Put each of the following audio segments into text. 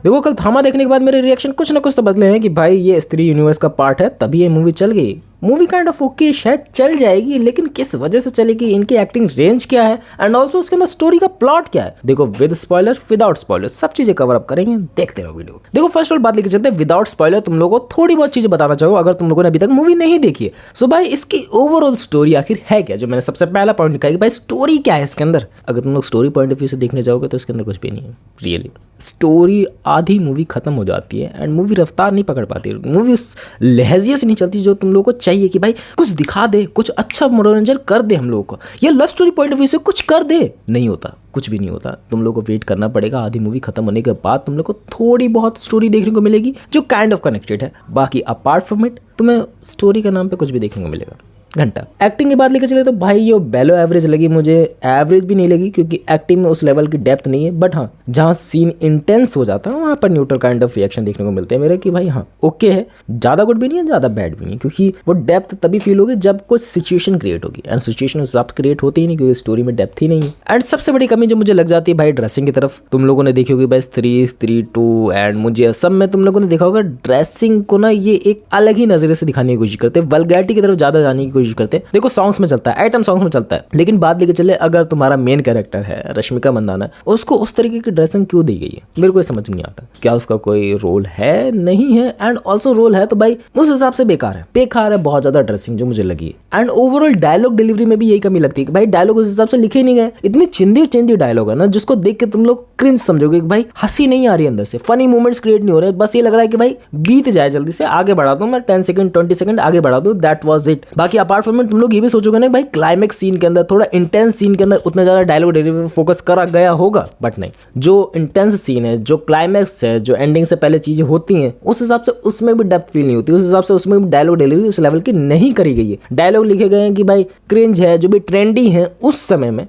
देखो कल थामा देखने के बाद मेरे रिएक्शन कुछ ना कुछ तो बदले हैं कि भाई ये स्त्री यूनिवर्स का पार्ट है तभी ये मूवी चल गई। मूवी काइंड ऑफ ओके शायद चल जाएगी, लेकिन किस वजह से चलेगी, इनकी एक्टिंग रेंज क्या है एंड ऑल्सो उसके अंदर स्टोरी का प्लॉट क्या है। देखो विद स्पॉइलर विदाउट स्पॉइलर सब चीजें कवर अप करेंगे, देखते रहो वीडियो। देखो फर्स्ट ऑफ ऑल बात लेके चलते हैं विदाउट स्पॉइलर, तुम लोगों को थोड़ी बहुत चीजें बताना चाहूँ अगर तुम लोगों ने अभी तक मूवी नहीं देखी है। सो भाई इसकी ओवरऑल स्टोरी आखिर है क्या, जो मैंने सबसे पहला पॉइंट लिखा है कि भाई स्टोरी क्या है इसके अंदर। अगर तुम लोग स्टोरी पॉइंट ऑफ व्यू से देखने जाओगे तो इसके अंदर कुछ भी नहीं है रियली। स्टोरी आधी मूवी खत्म हो जाती है एंड मूवी रफ्तार नहीं पकड़ पाती, मूवी उस लहजे से नहीं चलती जो तुम लोगों को चाहिए कि भाई कुछ दिखा दे, कुछ अच्छा मनोरंजन कर दे हम लोगों को, या love story point of view से कुछ कर दे। नहीं होता, कुछ भी नहीं होता। तुम लोग को वेट करना पड़ेगा, आधी मूवी खत्म होने के बाद तुम लोग को थोड़ी बहुत स्टोरी देखने को मिलेगी जो काइंड ऑफ कनेक्टेड है। बाकी अपार्ट फ्रॉम इट तुम्हें स्टोरी के नाम पे कुछ भी देखने को मिलेगा घंटा। एक्टिंग की बात लेकर चले तो भाई ये बेलो एवरेज लगी मुझे, एवरेज भी नहीं लगी क्योंकि एक्टिंग में उस लेवल की डेप्थ नहीं है। बट हाँ जहाँ सीन इंटेंस हो जाता है वहाँ पर न्यूट्रल काइंड ऑफ रिएक्शन देखने को मिलते हैं मेरे कि भाई हाँ ओके है, ज़्यादा गुड भी नहीं है ज़्यादा बैड भी नहीं, क्योंकि वो डेप्थ तभी फील होगी जब कुछ सिचुएशन क्रिएट होगी एंड सिचुएशन उस वक्त क्रिएट होती ही नहीं क्योंकि स्टोरी में डेप्थ ही नहीं है। एंड सबसे बड़ी कमी जो मुझे लग जाती है भाई ड्रेसिंग की तरफ। तुम लोगों ने देखी होगी भाई स्त्री 2 एंड मुझे सब में तुम लोगों ने देखा होगा ड्रेसिंग को ना ये एक अलग ही नजरिए से दिखाने की कोशिश करते हैं, वल्गैरिटी की तरफ ज़्यादा जाने की कोशिश करते हैं। देखो सॉन्ग्स में चलता है, आइटम सॉन्ग्स में चलता है, लेकिन बात लेके चले अगर तुम्हारा मेन कैरेक्टर है रश्मिका मंदाना, उसको उस तरीके की ड्रेसिंग क्यों दी गई है मेरे को समझ नहीं आता। क्या उसका कोई रोल है, नहीं है, एंड ऑल्सो रोल है तो भाई उस हिसाब से बेकार है बहुत ज्यादा ड्रेसिंग जो मुझे लगी है। एंड ओवरऑल डायलॉग डिलीवरी में भी यही कमी लगती है कि भाई डायलॉग उस हिसाब से लिखे नहीं गए, इतनी चिंदी डायलॉग है ना जिसको देख के तुम लोग क्रिंज समझोगे कि भाई हंसी नहीं आ रही अंदर से, फनी मोमेंट्स क्रिएट नहीं हो रहे, बस ये लग रहा है कि भाई बीत जाए जल्दी से, आगे बढ़ा दूं मैं 10 सेकंड 20 सेकंड आगे बढ़ा दूं, दैट वाज इट। बाकी अपार्ट फ्रॉम इट तुम लोग ये भी सोचोगे ना भाई क्लाइमेक्स सीन के अंदर थोड़ा इंटेंस सीन के अंदर उतना ज्यादा डायलॉग डिलीवरी पे फोकस करा गया होगा, बट नहीं, जो इंटेंस सीन है, जो क्लाइमेक्स है, जो एंडिंग से पहले चीजें होती हैं उस हिसाब से उसमें भी डेप्थ फील नहीं होती, उस हिसाब से उसमें भी डायलॉग डिलीवरी उस लेवल की नहीं करी गई है। डायलॉग लिखे गए हैं कि भाई क्रिंज है, जो भी ट्रेंडी है उस समय में,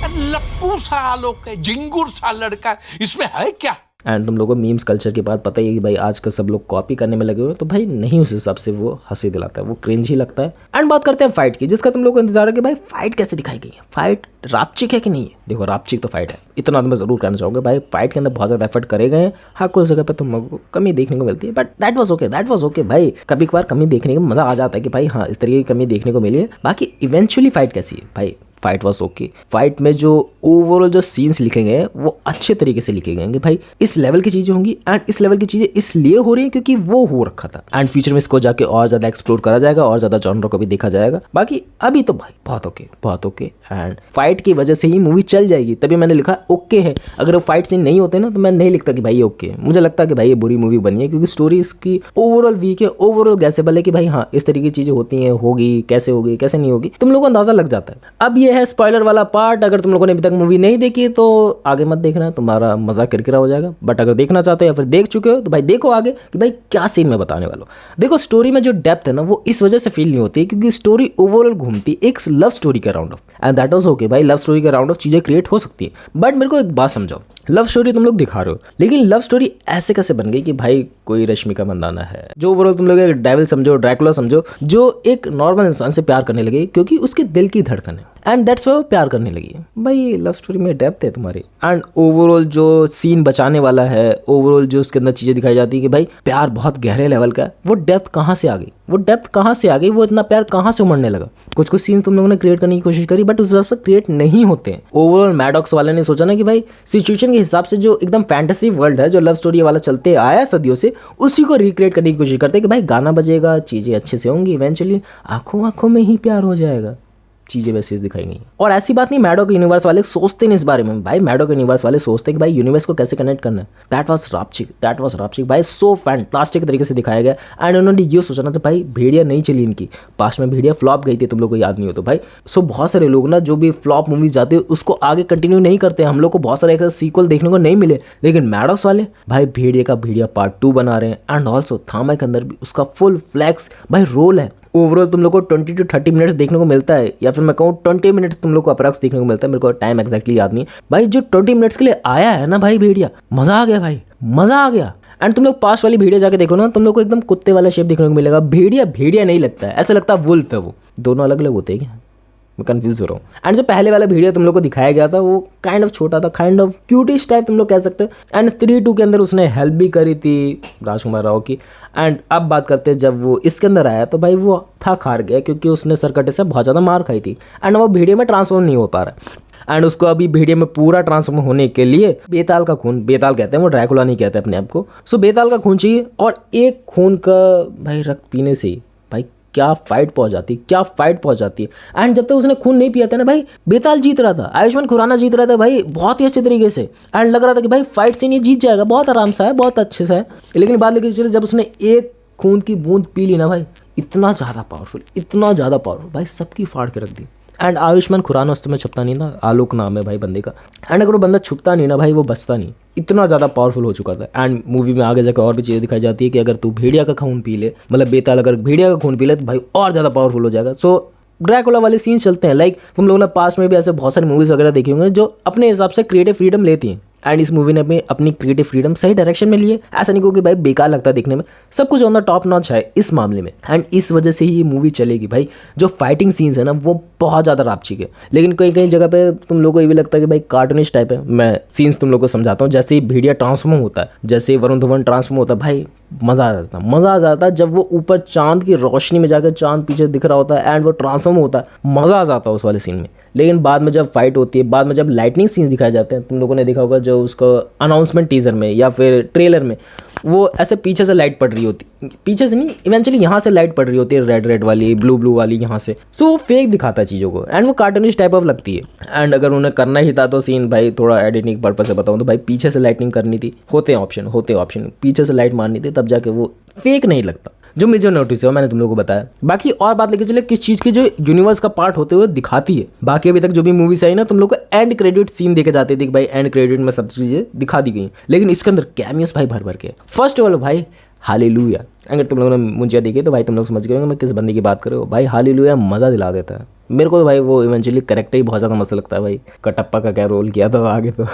लप्पू सा लोग है, जिंगुर सा लड़का, इसमें है क्या। एंड तुम लोगों को मीम्स कल्चर के बाद पता ही है कि भाई आजकल सब लोग कॉपी करने में लगे हुए हैं, तो भाई नहीं उस हिसाब से वो हंसी दिलाता है, वो क्रिंज ही लगता है। एंड बात करते हैं फाइट की, जिसका तुम लोगों को इंतजार है कि भाई फाइट कैसे दिखाई गई है, फाइट रापचिक है कि नहीं है। देखो रापचिक तो फाइट है, इतना तो मैं जरूर कहना चाहूँगा भाई फाइट के अंदर बहुत ज्यादा एफर्ट करे गए हैं। हाँ कुछ जगह पे तुम लोगों को कमी देखने को मिलती है, बट दैट वाज ओके भाई, कभी कभार कमी देखने का मजा आ जाता है कि भाई हाँ इस तरीके की कमी देखने को मिली है। बाकी इवेंचुअली फाइट कैसी है भाई, फाइट वॉज ओके। फाइट में जो ओवरऑल जो सीन्स लिखे गए हैं वो अच्छे तरीके से लिखे गए हैं कि भाई इस लेवल की चीजें होंगी एंड इस लेवल की चीजें इसलिए हो रही है क्योंकि वो हो रखा था एंड फ्यूचर में इसको जाके और ज्यादा एक्सप्लोर करा जाएगा और ज्यादा जॉनर को भी देखा जाएगा। बाकी अभी तो भाई बहुत ओके एंड फाइट की वजह से ही मूवी चल जाएगी, तभी मैंने लिखा ओके है। अगर वो फाइट सीन नहीं होते ना तो मैं नहीं लिखता कि भाई ये ओके, मुझे लगता है कि भाई ये बुरी मूवी बनी है क्योंकि स्टोरी इसकी ओवरऑल वीक है, ओवरऑल गैसेबल है कि भाई हाँ इस तरीके की चीजें होती हैं, होगी कैसे नहीं होगी, तुम लोगों को अंदाजा लग जाता है। अब ये है स्पॉइलर वाला पार्ट, अगर तुम लोगों ने अभी तक मूवी नहीं देखी तो आगे मत देखना, तुम्हारा मजा किरकिरा हो जाएगा। बट अगर देखना चाहते हो या फिर देख चुके हो तो भाई देखो आगे कि भाई क्या सीन मैं बताने वाला हूं। देखो स्टोरी में जो डेप्थ है ना वो इस वजह से फील नहीं होती क्योंकि स्टोरी ओवरऑल घूमती एक लव स्टोरी के round of, and that was okay भाई, लव स्टोरी के राउंड ऑफ चीजें क्रिएट हो सकती है। बट मेरे को एक बात समझाओ, लव स्टोरी तुम लोग दिखा रहे हो लेकिन लव स्टोरी ऐसे कैसे बन गई कि भाई कोई रश्मिका मंदाना है जो ओवरऑल तुम लोग एक डेविल समझो, ड्रैकुला समझो, जो एक नॉर्मल इंसान से प्यार करने लगे क्योंकि उसके दिल की धड़कन है एंड दैट्स वाई वो प्यार करने लगी है। भाई लव स्टोरी में डेप्थ है तुम्हारी एंड ओवरऑल जो सीन बचाने वाला है, ओवरऑल जो उसके अंदर चीजें दिखाई जाती है कि भाई प्यार बहुत गहरे लेवल का है, वो डेप्थ कहाँ से आ गई, वो इतना प्यार कहाँ से उमड़ने लगा। कुछ सीन तुम लोगों ने क्रिएट करने की कोशिश करी बट उस हिसाब से क्रिएट नहीं होते हैं। ओवरऑल मैडॉक्स वाले ने सोचा ना कि भाई सिचुएशन के हिसाब से जो एकदम फैंटेसी वर्ल्ड है जो लव स्टोरी वाला चलते आया सदियों से, उसी को रिक्रिएट करने की कोशिश करते हैं कि भाई गाना बजेगा, चीजें अच्छे से होंगी, इवेंचुअली आंखों में ही प्यार हो जाएगा, चीजें वैसे दिखाई गई। और ऐसी बात नहीं मैडॉक यूनिवर्स वाले सोचते नहीं इस बारे में, भाई मैडॉक यूनिवर्स वाले सोचते हैं कि भाई यूनिवर्स को कैसे कनेक्ट करना है। दैट वाज रापचिक भाई, सो फैंटास्टिक तरीके से दिखाया गया। एंड उन्होंने ये सोचा ना तो भाई भेड़िया नहीं चली इनकी, पास्ट में भेड़िया फ्लॉप गई थी, तुम लोग को याद नहीं हो तो भाई। सो बहुत सारे लोग ना जो भी फ्लॉप मूवीज जाते हैं उसको आगे कंटिन्यू नहीं करते हैं, हम लोग को बहुत सारे ऐसे सीक्वल देखने को नहीं मिले, लेकिन मैडॉक्स वाले भाई भेड़िया का भेड़िया पार्ट 2 बना रहे हैं एंड ऑल्सो थामा के अंदर भी उसका फुल फ्लैक्स भाई रोल है। ओवरऑल तुम लोग को 20 to 30 मिनट्स देखने को मिलता है, या फिर मैं कहूँ 20 मिनट्स तुम लोग को अप्रॉक्स देखने को मिलता है, मेरे को टाइम एक्जैक्टली याद नहीं है भाई। जो 20 मिनट्स के लिए आया है ना भाई भेड़िया, मजा आ गया भाई, मजा आ गया। एंड तुम लोग पास वाली भेड़िया जाके देखो ना, तुम लोग को एकदम कुत्ते वाला शेप देखने को मिलेगा। भेड़िया नहीं लगता है, ऐसा लगता है वुल्फ है, वो दोनों अलग अलग होते हैं क्या? मैं कंफ्यूज हो रहा हूँ। एंड जो पहले वाला वीडियो तुम लोग को दिखाया गया था वो काइंड ऑफ छोटा था, काइंड ऑफ क्यूटिश टाइप तुम लोग कह सकते हो। एंड स्त्री 2 के अंदर उसने हेल्प भी करी थी राजकुमार राव की। एंड अब बात करते हैं जब वो इसके अंदर आया तो भाई वो थक हार गया क्योंकि उसने सरकटे से बहुत ज़्यादा मार खाई थी एंड वो वीडियो में ट्रांसफॉर्म नहीं हो पा रहा। एंड उसको अभी वीडियो में पूरा ट्रांसफॉर्म होने के लिए बेताल का खून, बेताल कहते हैं वो, ड्रैकुला नहीं कहते अपने आप को, सो बेताल का खून चाहिए। और एक खून का भाई रक्त पीने से भाई क्या फाइट पहुंच जाती, क्या फाइट पहुंच जाती है। एंड जब तक उसने खून नहीं पिया था ना भाई, बेताल जीत रहा था, आयुष्मान खुराना जीत रहा था भाई बहुत ही अच्छे तरीके से। एंड लग रहा था कि भाई फाइट सीन ये जीत जाएगा, बहुत आराम से है, बहुत अच्छे से है। लेकिन बाद लेके चले जब उसने एक खून की बूंद पी ली ना भाई, इतना ज़्यादा पावरफुल, इतना ज़्यादा पावरफुल भाई, सबकी फाड़ के रख दी। एंड आयुष्मान खुराना उस समय छुपता नहीं था, आलोक नाम है भाई बंदे का। एंड अगर वो बंदा छुपता नहीं ना भाई, वो बचता नहीं, इतना ज़्यादा पावरफुल हो चुका था। एंड मूवी में आगे जाकर और भी चीज़ें दिखाई जाती है कि अगर तू भेड़िया का खून पी ले, मतलब बेताल अगर भेड़िया का खून पी ले तो भाई और ज़्यादा पावरफुल हो जाएगा। सो ड्रैकुला वाले सीन्स चलते हैं। लाइक तुम लोगों ने पास में भी ऐसे बहुत सारी मूवीज़ वगैरह देखी होंगे जो अपने हिसाब से क्रिएटिव फ्रीडम लेती हैं। एंड इस मूवी ने अपनी क्रिएटिव फ्रीडम सही डायरेक्शन में लिए। ऐसा नहीं कि भाई बेकार लगता है देखने में, सब कुछ ऑन द टॉप नॉच है इस मामले में। एंड इस वजह से ही ये मूवी चलेगी भाई। जो फाइटिंग सीन्स है ना वो बहुत ज़्यादा रापचिक है, लेकिन कई कई जगह पे तुम लोग को ये भी लगता है कि भाई कार्टूनिश टाइप है। मैं सीन्स तुम लोग को समझाता हूँ। जैसे ही भेड़िया ट्रांसफॉर्म होता है, जैसे वरुण धवन ट्रांसफॉर्म होता है, भाई मज़ा आ जाता है, मज़ा आ जाता है। जब वो ऊपर चांद की रोशनी में जाकर चांद पीछे दिख रहा होता है एंड वो ट्रांसफॉर्म होता है, मज़ा आ जाता है उस वाले सीन में। लेकिन बाद में जब फाइट होती है, बाद में जब लाइटनिंग सीन्स दिखाए जाते हैं, तुम लोगों ने देखा होगा जो उसका अनाउंसमेंट टीजर में या फिर ट्रेलर में, वो ऐसे पीछे से लाइट पड़ रही होती, पीछे से नहीं, इवेंचुअली यहाँ से लाइट पड़ रही होती है, रेड रेड वाली, ब्लू ब्लू वाली यहाँ से। सो वो फेक दिखाता है चीज़ों को एंड वो कार्टूनिश टाइप ऑफ लगती है। एंड अगर उन्हें करना ही था तो सीन भाई थोड़ा एडिटिंग पर्पज से बताऊँ तो भाई पीछे से लाइटिंग करनी थी, होते ऑप्शन पीछे से लाइट मारनी थी, तब जाके वो फेक नहीं लगता। जो मेजर नोटिस है मैंने तुम लोगों को बताया। बाकी और बात लेके चले किस चीज़ की जो यूनिवर्स का पार्ट होते हुए दिखाती है। बाकी अभी तक जो भी मूवीज आई ना, तुम लोग को एंड क्रेडिट सीन देखे जाते थे कि भाई एंड क्रेडिट में सब चीज़ें दिखा दी गई, लेकिन इसके अंदर कैमियोस भाई भर भर के। फर्स्ट ऑफ ऑल भाई हालेलुया, अगर तुम लोगों ने मुझे देखे तो भाई तुम लोग समझ गए मैं किस बंदे की बात कर रहे हो। भाई हालेलुया मज़ा दिला देता है मेरे को तो भाई। वो इवेंचुअली करेक्टर ही बहुत ज़्यादा मस्त लगता है भाई। कटप्पा का क्या रोल किया था आगे तो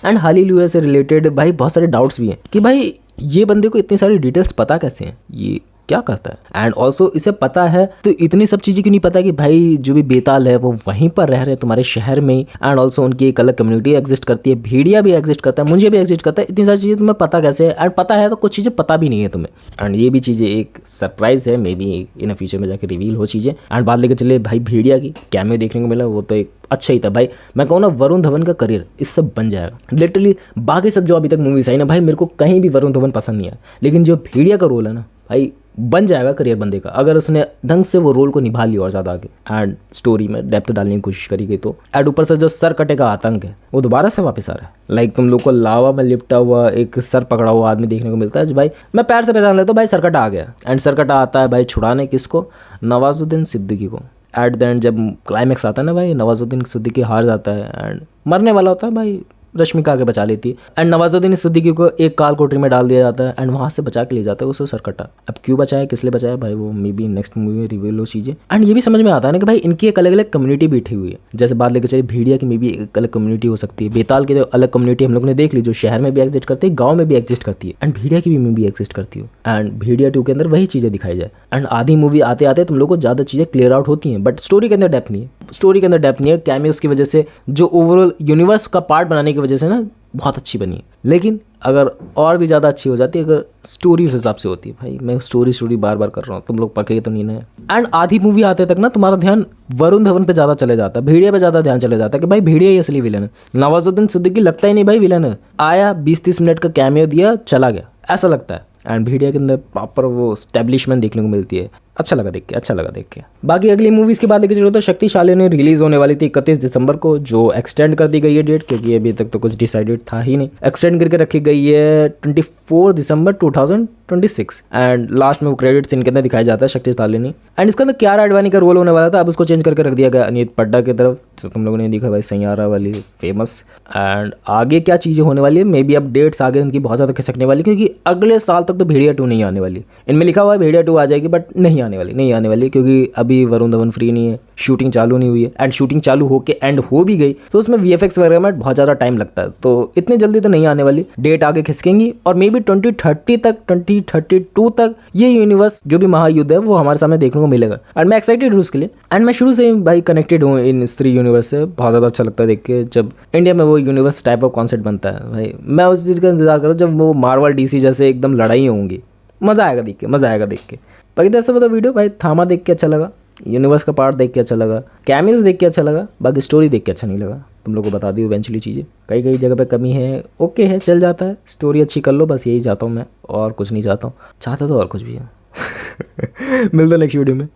एंड हालेलुया से रिलेटेड भाई बहुत सारे डाउट्स भी हैं कि भाई ये बंदे को इतनी सारी डिटेल्स पता कैसे हैं, ये क्या करता है। एंड ऑल्सो इसे पता है तो इतनी सब चीज़ें क्यों नहीं पता कि भाई जो भी बेताल है वो वहीं पर रह रहे हैं तुम्हारे शहर में। एंड ऑल्सो उनकी एक अलग कम्युनिटी एग्जिस्ट करती है, भेड़िया भी एग्जिस्ट करता है, मुझे भी एग्जिस्ट करता है। इतनी सारी चीज़ें तुम्हें पता कैसे है। एंड पता है तो कुछ चीज़ें पता भी नहीं है तुम्हें। एंड ये भी चीज़ें एक सरप्राइज है, मे बी इन फ्यूचर में जाकर रिवील हो चीज़ें। एंड बात लेकर चले भाई भेड़िया की कैमियो देखने को मिला, वो तो एक अच्छा ही था भाई। मैं कहूँ ना वरुण धवन का करियर इससे बन जाएगा लिटरली। बाकी सब जो अभी तक मूवीज आई ना भाई, मेरे को कहीं भी वरुण धवन पसंद नहीं आया, लेकिन जो भेड़िया का रोल है ना भाई बन जाएगा करियर बंदे का, अगर उसने ढंग से वो रोल को निभा लिया और ज़्यादा आगे एंड स्टोरी में डेप्थ डालने की कोशिश करी गई तो। एंड ऊपर से जो सर कटे का आतंक है वो दोबारा से वापस आ रहा है। लाइक तुम लोग को लावा में लिपटा हुआ एक सर पकड़ा हुआ आदमी देखने को मिलता है। भाई मैं पैर से पहचान लेता हूँ भाई सरकटा आ गया। एंड सरकटा आता है भाई छुड़ाने किसको, नवाजुद्दीन सिद्दीकी को। एट द एंड जब क्लाइमैक्स आता है ना भाई, नवाजुद्दीन सिद्दीकी हार जाता है एंड मरने वाला होता है भाई, रश्मिका आगे बचा लेती है। एंड नवाजुद्दीन सिद्दीकी को एक काल कोठरी में डाल दिया जाता है एंड वहाँ से बचा के ले जाता है उसको सरकट्टा। अब क्यों बचाया, किस लिए बचाया भाई, वो मे बी नेक्स्ट मूवी में रिवील हो चीज़ें। एंड ये भी समझ में आता है ना कि भाई इनकी एक अलग अलग कम्युनिटी बैठी हुई है। जैसे बात लेकर चलिए भेड़िया की मे बी एक अलग कम्युनिटी हो सकती है, बेताल की तो अलग कम्युनिटी हम लोग ने देख ली जो शहर में भी एग्जिस्ट करती है, गाँव में भी एग्जिस्ट करती है। एंड भेड़िया की भी मे बी एग्जिस्ट करती हो। एंड भेड़िया 2 के अंदर वही चीज़ें दिखाई जाए। एंड आधी मूवी आते आते तुम लोग को ज़्यादा चीज़ें क्लियर आउट होती हैं, बट स्टोरी के अंदर डेप्थ नहीं है। स्टोरी के अंदर डेप्थ नहीं है, कैमियोस की वजह से जो ओवरऑल यूनिवर्स का पार्ट बनाने की वजह से ना बहुत अच्छी बनी है। लेकिन अगर और भी ज़्यादा अच्छी हो जाती है अगर स्टोरी उस हिसाब से होती है। भाई मैं स्टोरी बार बार कर रहा हूँ, तुम लोग पके तो नहीं ना। एंड आधी मूवी आते तक ना तुम्हारा ध्यान वरुण धवन पे ज़्यादा चले जाता है, भेड़िया पे ज़्यादा ध्यान चले जाता है कि भाई भेड़िया ही असली विलन है। नवाजुद्दीन सिद्दीकी लगता ही नहीं भाई विलन है, आया 20-30 मिनट का कैमियो दिया चला गया, ऐसा लगता है। एंड भेड़िया के अंदर प्रॉपर वो स्टैब्लिशमेंट देखने को मिलती है। अच्छा लगा देख के। बाकी अगली मूवीज़ की बात लेकर चलो तो शक्तिशाली ने रिलीज होने वाली थी 31 दिसंबर को, जो एक्सटेंड कर दी गई है डेट, क्योंकि अभी तक तो कुछ डिसाइडेड था ही नहीं। एक्सटेंड करके रखी गई है 24 दिसंबर 2026। एंड लास्ट में वो क्रेडिट्स इनके अंदर दिखाया जाता है शक्तिशाली ने। एंड इसके अंदर कियारा आडवाणी का रोल होने वाला था, अब उसको चेंज करके रख दिया गया अनित पड्डा की तरफ, तो तुम लोगों ने देखा भाई सैयारा वाली फेमस। एंड आगे क्या चीज़ें होने वाली है, मे बी अपडेट्स आगे उनकी बहुत ज़्यादा खिसकने वाली, क्योंकि अगले साल तक तो भेड़िया 2 नहीं आने वाली। इनमें लिखा हुआ है भेड़िया 2 आ जाएगी, बट नहीं आने वाली, नहीं आने वाली, क्योंकि अभी वरुण धवन फ्री नहीं है, शूटिंग चालू नहीं हुई है, एंड शूटिंग चालू होके एंड हो भी गई तो उसमें VFX वगैरह में बहुत ज़्यादा टाइम लगता है, तो इतनी जल्दी तो नहीं आने वाली, डेट आगे खिसकेंगी और मे बी 2030 तक 2032 तक ये यूनिवर्स जो भी महायुद्ध है वो हमारे सामने देखने को मिलेगा। एंड मैं एक्साइटेड हूँ उसके लिए, एंड मैं शुरू से भाई कनेक्टेड हूँ इन स्त्री यूनिवर्स से, बहुत ज़्यादा अच्छा लगता है देख के जब इंडिया में वो यूनिवर्स टाइप ऑफ कॉन्सेप्ट बनता है। भाई मैं उस चीज़ का इंतजार कर रहा हूँ जब वो मार्वल DC जैसे एकदम लड़ाई होंगी, मज़ा आएगा देख के, मज़ा आएगा देख के। बाकी तो ऐसा मतलब वीडियो भाई थामा देख के अच्छा लगा, यूनिवर्स का पार्ट देख के अच्छा लगा, कैमियोज देख के अच्छा लगा, बाकी स्टोरी देख के अच्छा नहीं लगा। तुम लोग को बता दी इवेंचुअली चीज़ें, कई कई जगह पे कमी है, ओके है, चल जाता है, स्टोरी अच्छी कर लो, बस यही चाहता हूँ मैं, और कुछ नहीं चाहता हूँ, चाहता तो और कुछ भी है। मिलता नेक्स्ट वीडियो में,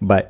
बाय।